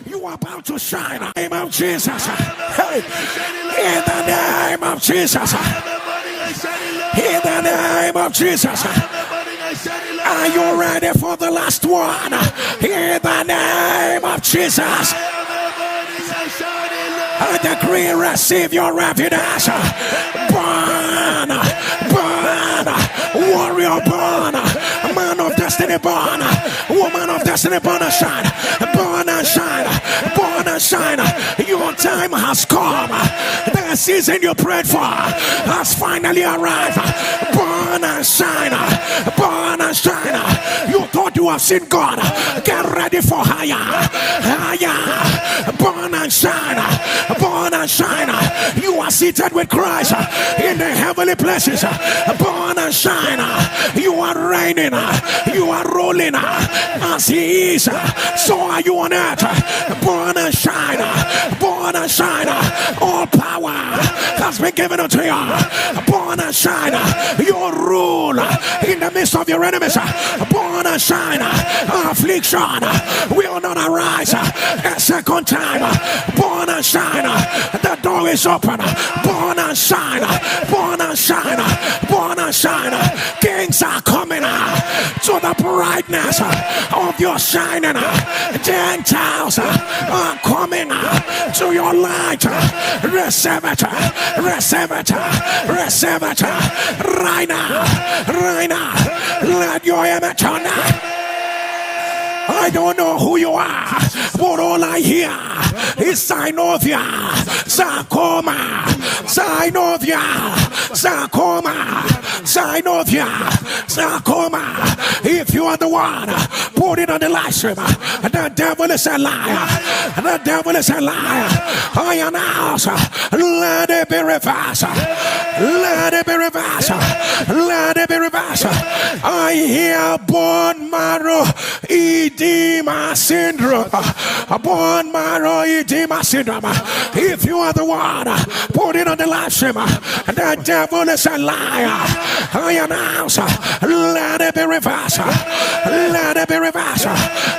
You are about to shine. In the name of Jesus. Hey. In the name of Jesus. In the name of Jesus. Are you ready for the last one? In the name of Jesus. I decree, receive your evidence. Burn, burn, warrior burn, man of destiny burn, woman of destiny burn and shine, burn and shine, burn and shine. Your time has come. The season you prayed for has finally arrived. Burn and shine, burn and shine. You thought you have seen God. Get ready for higher, higher. Burn and shine, burn and shine. You are seated with Christ in the heavenly places. Burn and shine. You are reigning, you are ruling as He is. So are you on earth. Burn and shine, burn and shine. All power has been given unto you. Burn and shine. Your rule in the midst of your enemies. Burn and shine. Affliction will not arise a second time. Born and shine. The door is open. Born and shine. Born and shine. Born and shine. Kings are coming to the brightness of your shining. Gentiles are coming to your light. Receive it. Receive it. Receive it. Right now. Right now. Let your image turn. I don't know who you are, but all I hear is Synovia, Sarcoma, Synovia, Sarcoma, Synovia, Sarcoma. If you are the one, put it on the live stream. The devil is a liar. The devil is a liar. I announce, let it be reversed. Let it be reversed. Let it be reversed. I hear bone marrow edema syndrome. Bone marrow edema syndrome. If you are the one, put it on the live stream. The devil is a liar. I announce, let it be reversed. Let it be reversed.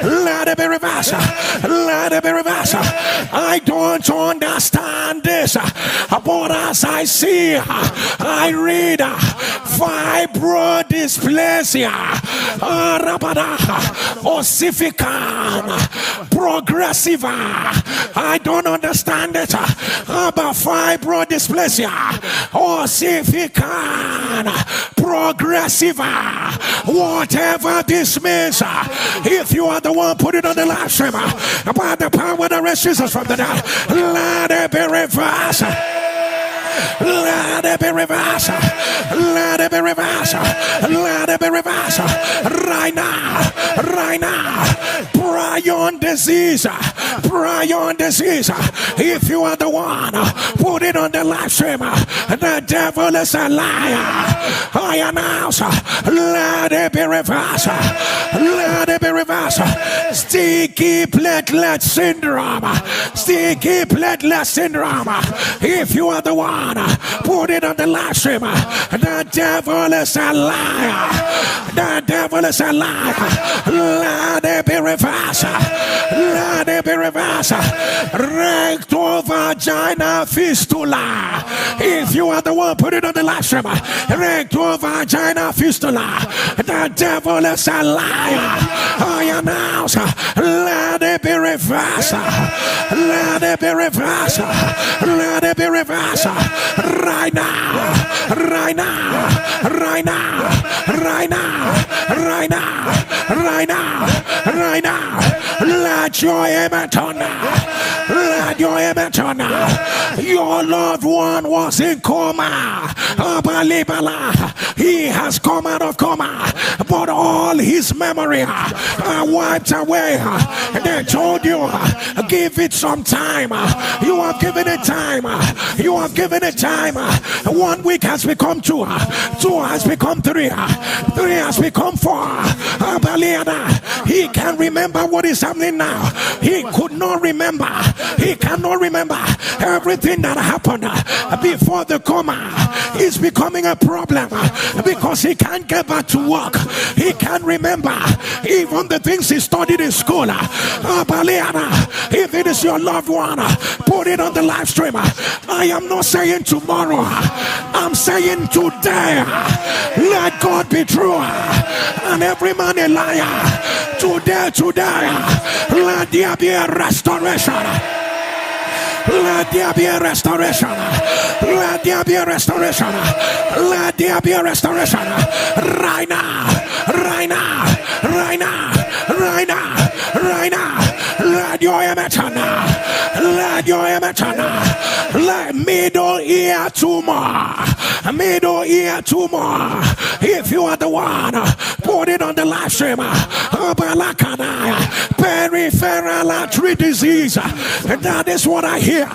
Let it be reversed. Let it be reversed. I don't understand this, but as I see, I read fibrodysplasia, ossificans, progressiva. I don't understand it about fibrodysplasia, ossificans, progressiva. Whatever this means, if you are the one, put it on the live stream. By the power that raised Jesus from the dead, let it be reversed. Let it be reversed. Let it be reversed. Let it be reversed. Right now. Right now. Prion disease. Prion disease. If you are the one, put it on the live stream. The devil is a liar. I announce, let it be reversed. Let it be reversed. Sticky platelet syndrome. Sticky platelet syndrome. If you are the one, put it on the live stream. The devil is a liar. The devil is a liar. Let it be reversed. Let it be reversed. Rectal vagina fistula. If you are the one, put it on the live stream. Rectal vagina fistula. The devil is a liar. I announce, let it be reversed. Let it be reversed. Let it be reversed. Right now, right now, right now, right now, right now, right now, right now. Let your amen turn now. Let your amen turn now. Your loved one was in coma. He has come out of coma, but all his memory are wiped away. They told you, give it some time. You have given it time. You have given it time. 1 week has become 2. 2 has become 3. 3 has become 4. He can't remember what is happening now. He could not remember. He cannot remember everything that happened before the coma. Is becoming a problem because he can't get back to work. He can't remember even the things he studied in school. Even If it is your loved one, put it on the live stream. I am not saying tomorrow, I'm saying today. Let God be true and every man a liar. Today, let there be a restoration. Let there be a restoration. Let there be a restoration. Let there be a restoration. Right now. Right now. Right now. Right now. Right now. Let your image now. Let your image now. Let middle ear tumor. Middle ear tumor. If you are the one, put it on the live stream. Peripheral artery disease. That is what I hear.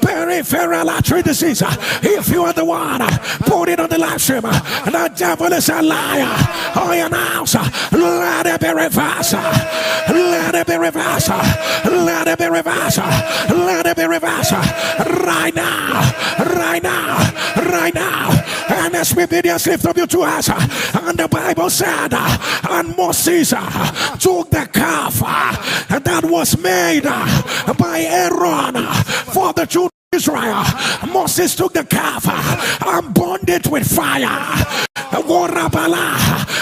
Peripheral artery disease. If you are the one, put it on the live stream. The devil is a liar. I announce, let it be reversed. Let it be reversed. Let it be reversed. Let it be reversed. Right now. Right now. Right now. And as we obedience, lift up your two hands. And the Bible said, and Moses took the calf that was made by Aaron for the children of Israel. Moses took the calf and burned it with fire.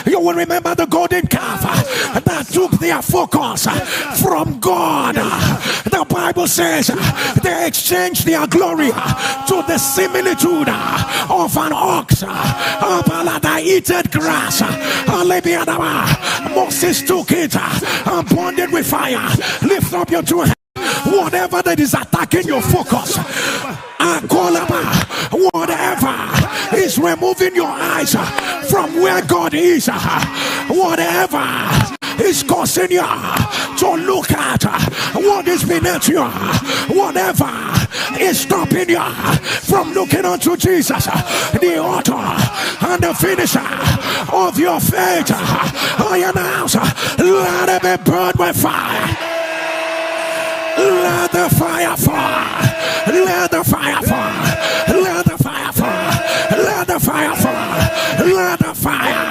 You will remember the golden calf that took their focus from God. The Bible says they exchanged their glory to the similitude of an ox that eated grass. Moses took it and burned it with fire. Lift up your two hands. Whatever that is attacking your focus, whatever is removing your eyes from where God is, whatever is causing you to look at what is beneath you, whatever is stopping you from looking unto Jesus, the author and the finisher of your faith, I announce, let it be burned with fire. Let the fire fall. Let the fire fall. Let the fire fall. Let the fire fall. Let the fire.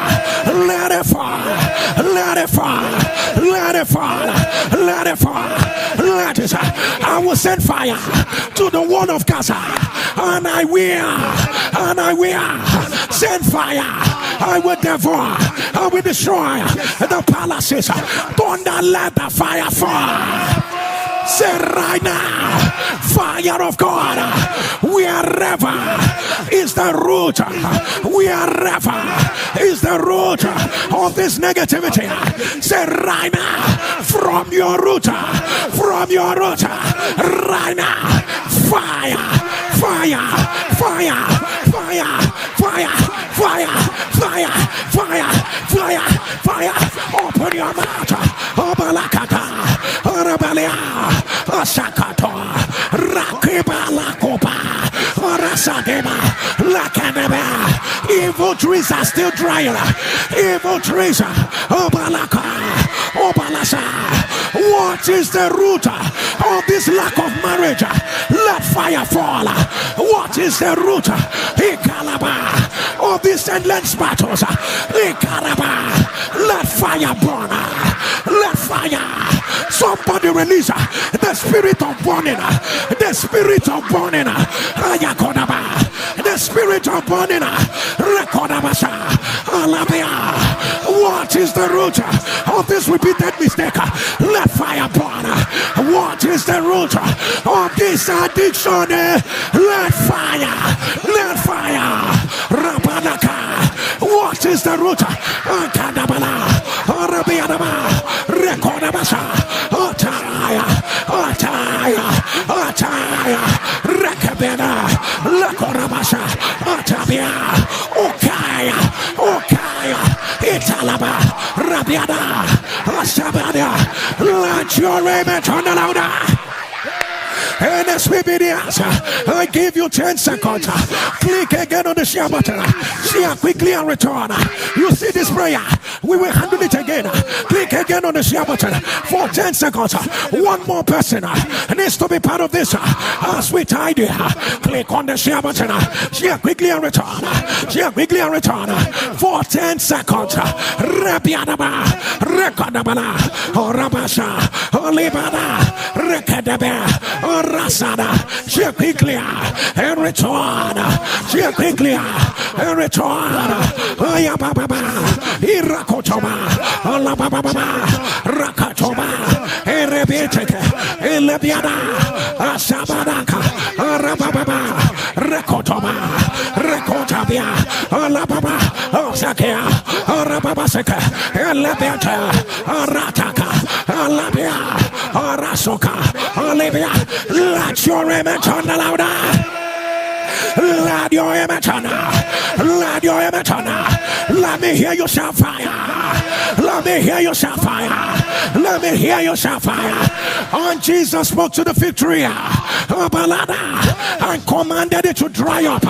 Let it fall. Let it fall. Let it fall. Let it fall. Let it. I will send fire to the wall of Gaza, and I will send fire. I will devour. I will destroy the palaces. Thunder, let the fire fall. Say right now, fire of God, wherever is the root, wherever is the root of this negativity, say right now, from your root, right now, fire, fire, fire, fire, fire, fire, fire, fire, fire, fire, open your mouth, Obalakata, Orabalia, Asakato, Rakiba Lakoba, Orasadema, Lakaneba. Evil trees are still drying. Evil trees, Obalaka, Obalasa. What is the root of this lack of marriage? Let fire fall. What is the root, Ikalaba, of these endless battles? Ikalaba, let fire burn. Let fire. Somebody release the spirit of burning. The spirit of burning. Ayakodaba. The spirit of burning. Rekodabasa. Alabia. What is the root of this repeated mistake? Let fire burn. What is the root of this addiction? Let fire. Let fire. Rabanaka. What is the root? Akadabala. Arabiadaba. Rekodabasa. Ataya. Ataya. Ataya. Rekabena. Lakorabasa. Atabia. Okaya. Okaya. Italaba. Rabiada. Asabada. Let your amen turn louder. And as we begin, I give you 10 seconds. Click again on the share button. Share quickly and return. You see this prayer. We will handle it again. Click again on the share button for 10 seconds. One more person needs to be part of this. Sweet idea. Click on the share button. Share quickly and return. Share quickly and return for 10 seconds. Rabiadaba, Rekadabana, Rabasha, Olibana, Rekadabe, Rasada. Share quickly and return. Share quickly and return. Ayababa, Irakotoba, Alababa, Rakatoba, Erebeteke, Elebiada, Asabadaka, Arababa, Rekotoba, Rekotabia, Alababa, Osakea, Arababaseka, Elebeta, Arataka, Alabia, Arasoka, Olivia. Let your image on the louder. Let your image on. Let your image on. Let me hear you shout fire. Let me hear you shout fire. Let me hear you shout fire. And Jesus spoke to the fig tree and commanded it to dry up.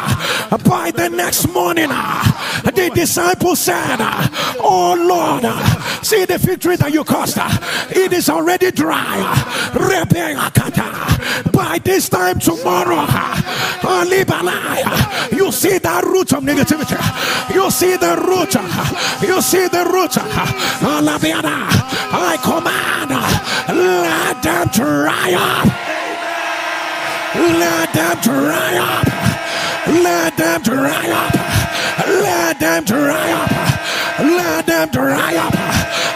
By the next morning, the disciples said, "Oh Lord, see the fig tree that you caused. It is already dry. By this time tomorrow, you see that root of negativity. You see the root. You see the root. I command, let them dry up. Let them dry up. Let them dry up. Let them dry up. Let them dry up.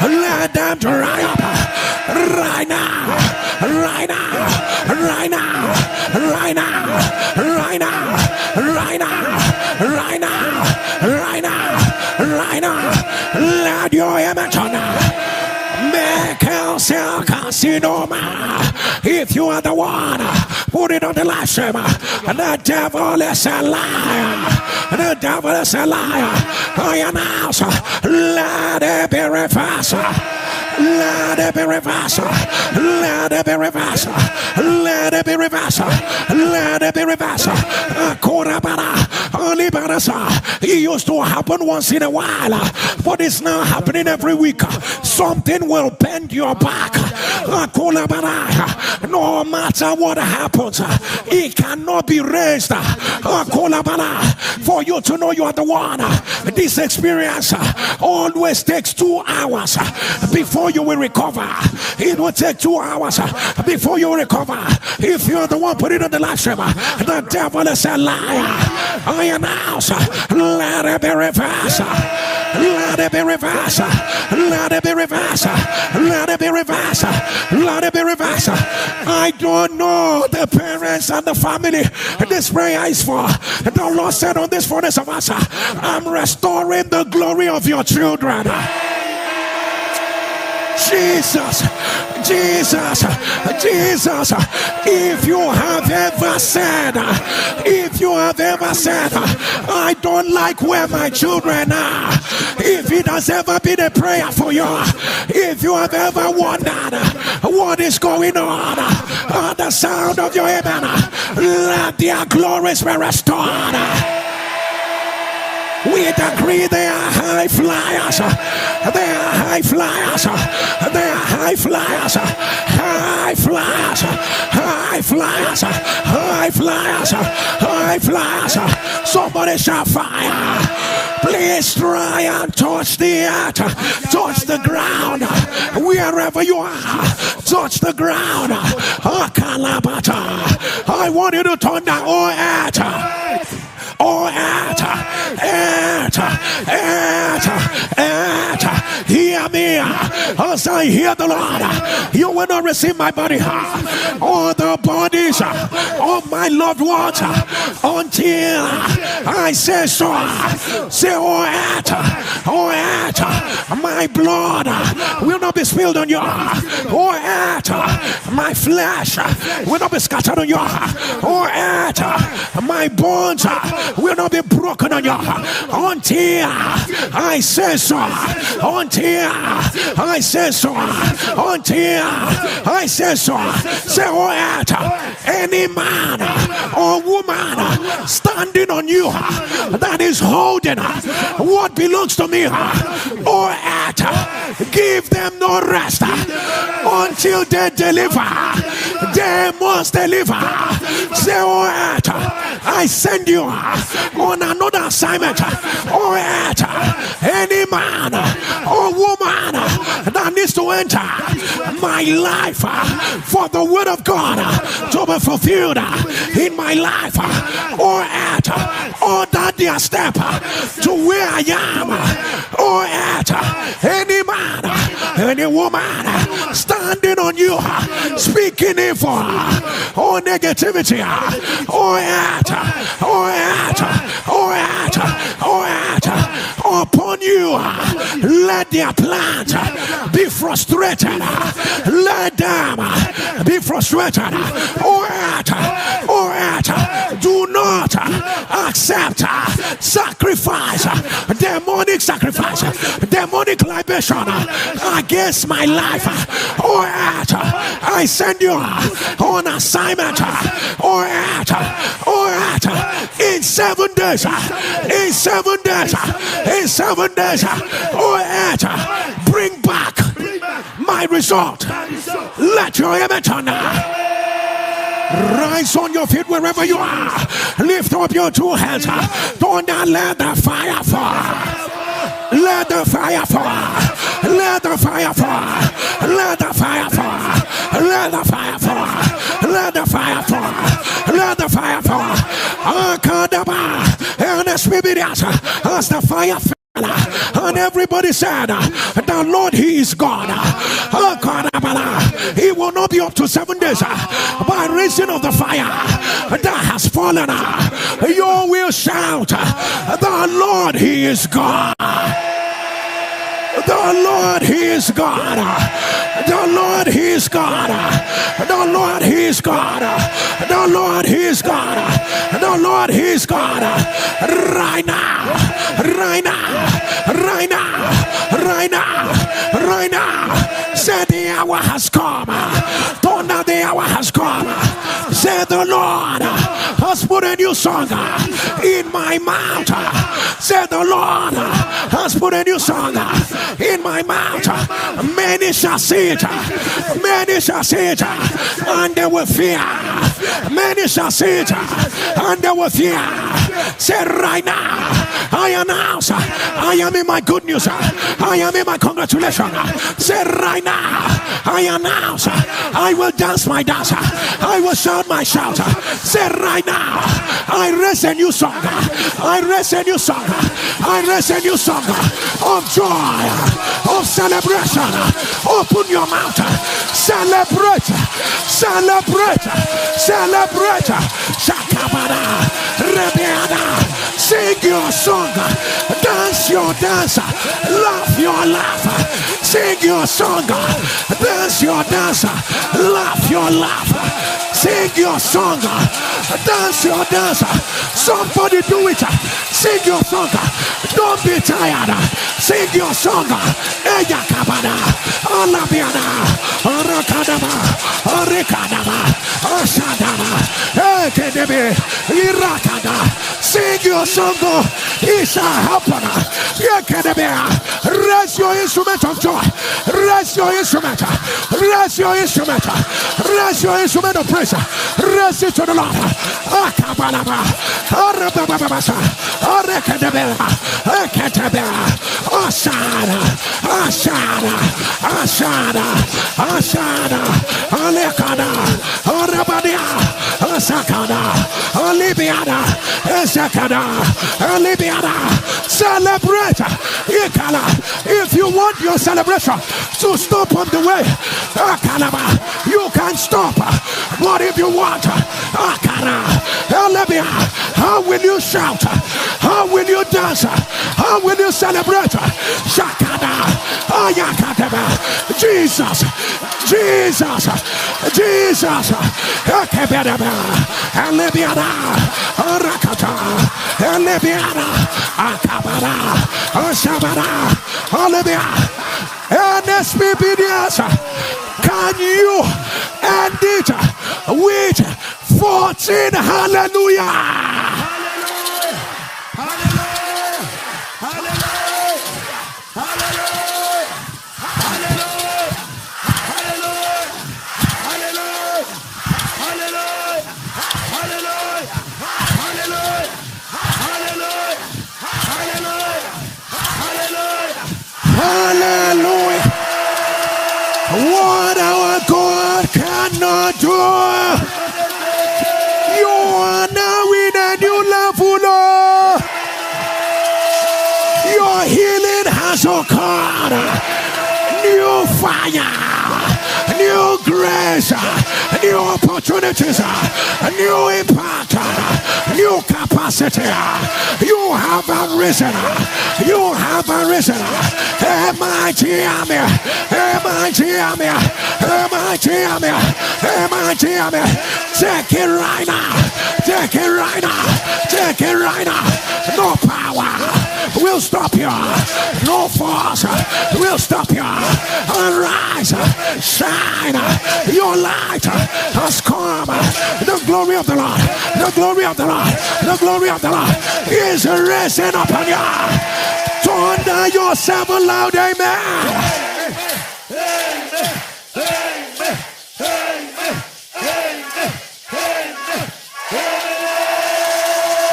Let them dry up. Right now. Right now. Right now. Right now. Right now. Right now. Right now. Right now. Right now. Let your image on. Make yourself casino. If you are the one, put it on the live stream. The devil is a liar. The devil is a liar. I announce, let it be reversed. Let it be reversed. Let it be reversed. Let it be reversed. Let it be reversed. It used to happen once in a while, but it's now happening every week. Something will bend your back. No matter what happens, it cannot be raised. For you to know you are the one. This experience always takes 2 hours before you will recover. It will take 2 hours before you recover. If you're the one, put it on the live stream. The devil is a liar. I announce, let it be reversed. Let it be reversed. Let it be reversed. Let it be reversed. Let it be reversed. I don't know the parents and the family this prayer is for. The Lord said on this furnace of us, I'm restoring the glory of your children. Jesus, Jesus, Jesus. If you have ever said, I don't like where my children are, if it has ever been a prayer for you, if you have ever wondered what is going on, the sound of your amen, let their glories be restored. We agree they are high flyers. They are high flyers. They are high flyers. High flyers. High flyers. High flyers. High flyers. Somebody shout fire. Please try and touch the earth. Touch the ground. Wherever you are. Touch the ground. I want you to turn down all earth. Oh, hear me as I hear the Lord. You will not receive my body or the bodies of my loved ones until I say so. Say, my blood will not be spilled on you. My flesh will not be scattered on you. My bones will not be broken on you until I say so. Until I say so. Until I say so. Say, oh, any man or woman standing on you that is holding what belongs to me, or give them no rest until they deliver. They must deliver. Say, oh, I send you on another assignment. Oh, any man or woman that needs to enter my life for the word of God to be fulfilled in my life, or that their step to where I am, or any man, any woman standing on you, speaking evil or negativity, upon you, let their plans be frustrated. Let them be frustrated. Do not accept sacrifice, demonic sacrifice, demonic libation against my life. I send you on assignment. In 7 days, in 7 days, in 7 days, bring back my result. Let your image on. Rise on your feet wherever you are. Lift up your two hands. Don't let the fire fall. Let the fire fall. Let the fire fall. Let the fire fall. Let the fire fall. Let the fire fall. Let the fire fall. And the Spirit as the fire fell. And everybody said, the Lord, He is God. He will not be up to 7 days by reason of the fire that has fallen. You will shout, the Lord, He is God. The Lord, He is God. The Lord, He is God. The Lord, He is God. The Lord, He is God. The Lord, He is God. Right now, right now, right now, right now, right now. Say the hour has come. Don't know the hour has come. Say the Lord has put a new song in my mouth. Say the Lord has put a new song in my mouth. Many shall see it. Many shall see it, and they will fear. Many shall see it, and they will fear. Say right now, I announce, I am in my good news. I am in my congratulations. Say right now, I announce, I will dance my dance. I will shout my shout. Say right now, I raise a new song. I raise a new song. I raise a new song of joy, of celebration. Open your mouth. Celebrate. Celebrate. Celebrate. Shakabara. Rebiana. Sing your song. Dance your dance. Laugh your laugh. Sing your song. Dance your dance. Laugh your laugh. Sing your song. Dance your dance. Somebody do it. Sing your song. Don't be tired. Sing your song. Eyakabana. Alabiana. Arakadama. Arekadama. Ashadama. Ekedebe. Irakada. Sing your song. It's a happener. Raise your instrument of joy. Raise your instrument. Raise your instrument. Raise your instrument of praise. Raise it to the Lord. Akabalaba. Arabababasa. Arekadabela. Ekatabela. Ashana. Ashana. Ashana. Ashana. Alekada. Arabadia. Asakada. Alibiada. Esakada. Alibiada. Celebrate. If you want your celebration to stop on the way, you can stop. But if you want, how will you shout? How will you dance? How will you celebrate? Jesus, Jesus, Jesus. NSPBDS, can you end it with 14? Hallelujah. Hallelujah. What our God cannot do, you are now in a new level. Your healing has occurred. New fire, new grace, new opportunities, new impact, new capacity. You have arisen. You have arisen. Mighty army, mighty army, mighty army, mighty army. Take it right now. Take it right now. Take it right now. No power will stop you. No force will stop you. Arise, shine. Your light has come. The glory of the Lord. The glory of the Lord. The glory of the Lord is rising upon you. Thunder yourself aloud, amen.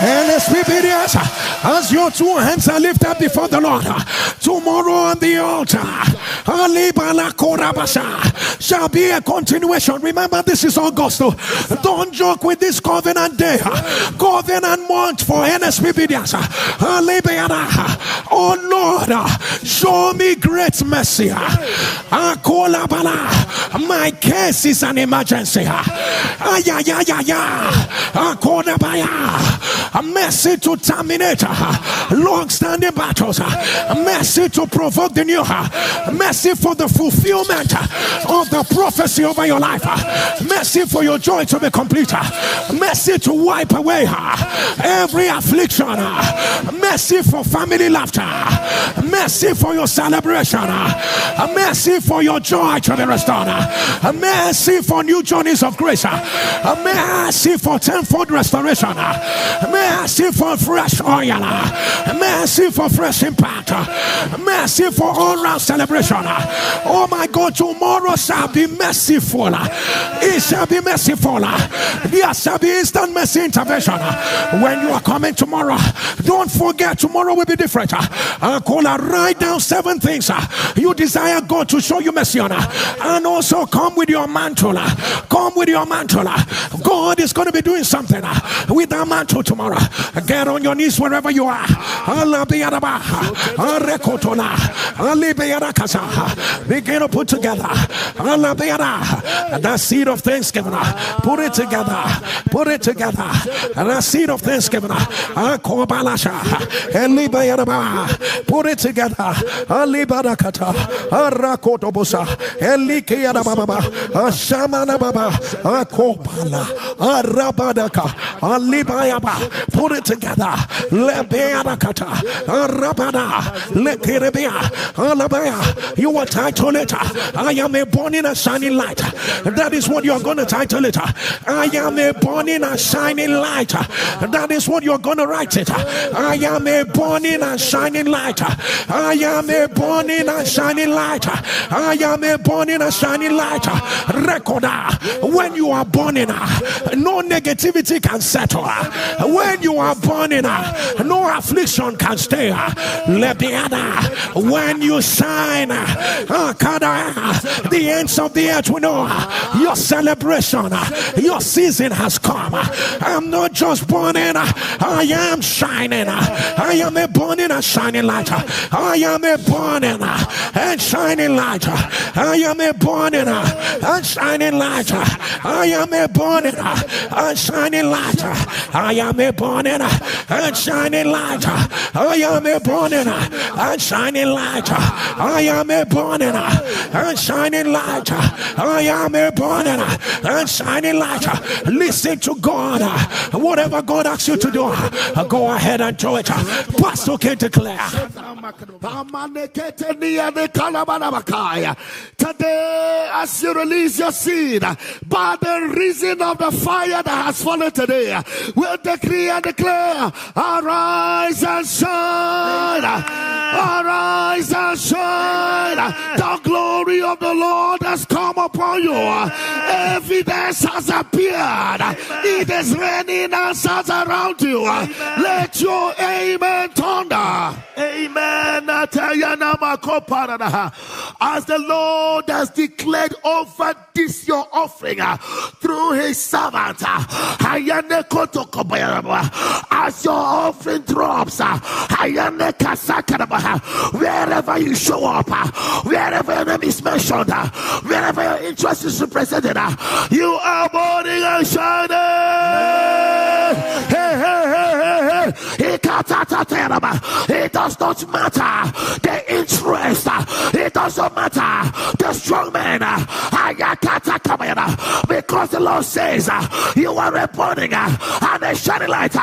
And let's repeat this. As your two hands are lifted before the Lord, tomorrow on the altar shall be a continuation. Remember, this is August. Don't joke with this covenant day, covenant month for NSPBDS. Oh Lord, show me great mercy. My case is an emergency. Mercy to terminate long-standing battles. Mercy to provoke the new. Mercy for the fulfillment of the prophecy over your life. Mercy for your joy to be complete. Mercy to wipe away every affliction. Mercy for family laughter. Mercy for your celebration. Mercy for your joy to be restored. Mercy for new journeys of grace. Mercy for tenfold restoration. Mercy for fresh oil. Mercy for fresh impact. Mercy for all round celebration. Oh my God, tomorrow shall be merciful. It shall be merciful. There shall be instant mercy intervention. When you are coming tomorrow, don't forget tomorrow will be different. Write down 7 things you desire God to show you mercy on. And also come with your mantle. Come with your mantle. God is going to be doing something with that mantle tomorrow. Get on your knees wherever you are. Begin to put together that seed of thanksgiving. Put it together. Put it together. That seed of thanksgiving. Put it together. Put it together. You will title it, I am a burning and shining light. That is what you are going to title it. I am a burning and shining light. That is what you are going to write it. I am a burning and shining light. I am a burning and shining light. I am a burning and shining light. Record when you are burning, no negativity can settle. When you are burning, no affliction can stay. When you shine, the ends of the earth will know your celebration, your season has come. I'm not just burning, I am shining. I am a burning and shining light. I am a burning and shining light. I am a burning and shining light. I am a burning and shining light. I am a burning and shining light. I am a burning and shining light. I am a burning and shining light. I am a burning and shining light. Listen to God. Whatever God asks you to do, go ahead and do it. Pastor can declare. Today, as you release your seed, by the reason of the fire that has fallen today, we'll decree and declare, arise and shine, arise and shine. The glory of the Lord has come upon you. Evidence has appeared. It is raining answers around you. Let your amen thunder. Amen. As the Lord has declared over this your offering through his servant, as your offering drops, wherever you show up, wherever your name is mentioned, wherever your interest is represented, you are burning and shining. Hey, hey, hey, hey, hey. It does not matter the interest, it doesn't matter the strong man, because the Lord says you are a burning and a shining light.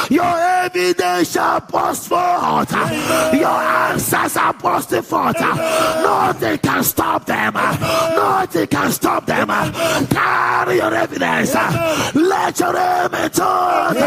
Your evidence shall burst forth, your answers are bursting forth. Nothing can stop them, nothing can stop them. Carry your evidence, let your amen talk.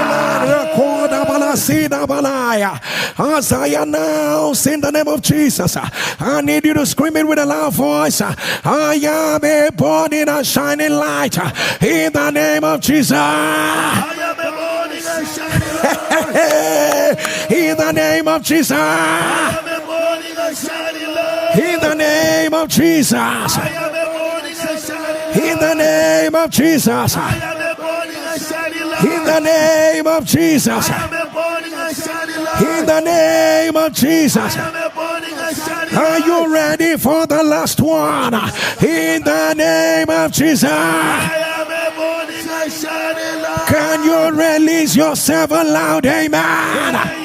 As I announce in the name of Jesus, I need you to scream it with a loud voice. I am a burning and shining light in the name of Jesus. I am a burning and shining light in the name of Jesus. I am a burning and shining light in the name of Jesus. I am a burning and shining light in the name of Jesus. I am a burning and shining light in the name of Jesus. I am a burning and shining light in the name of Jesus. Are you ready for the last one? In the name of Jesus. Can you release yourself a loud amen?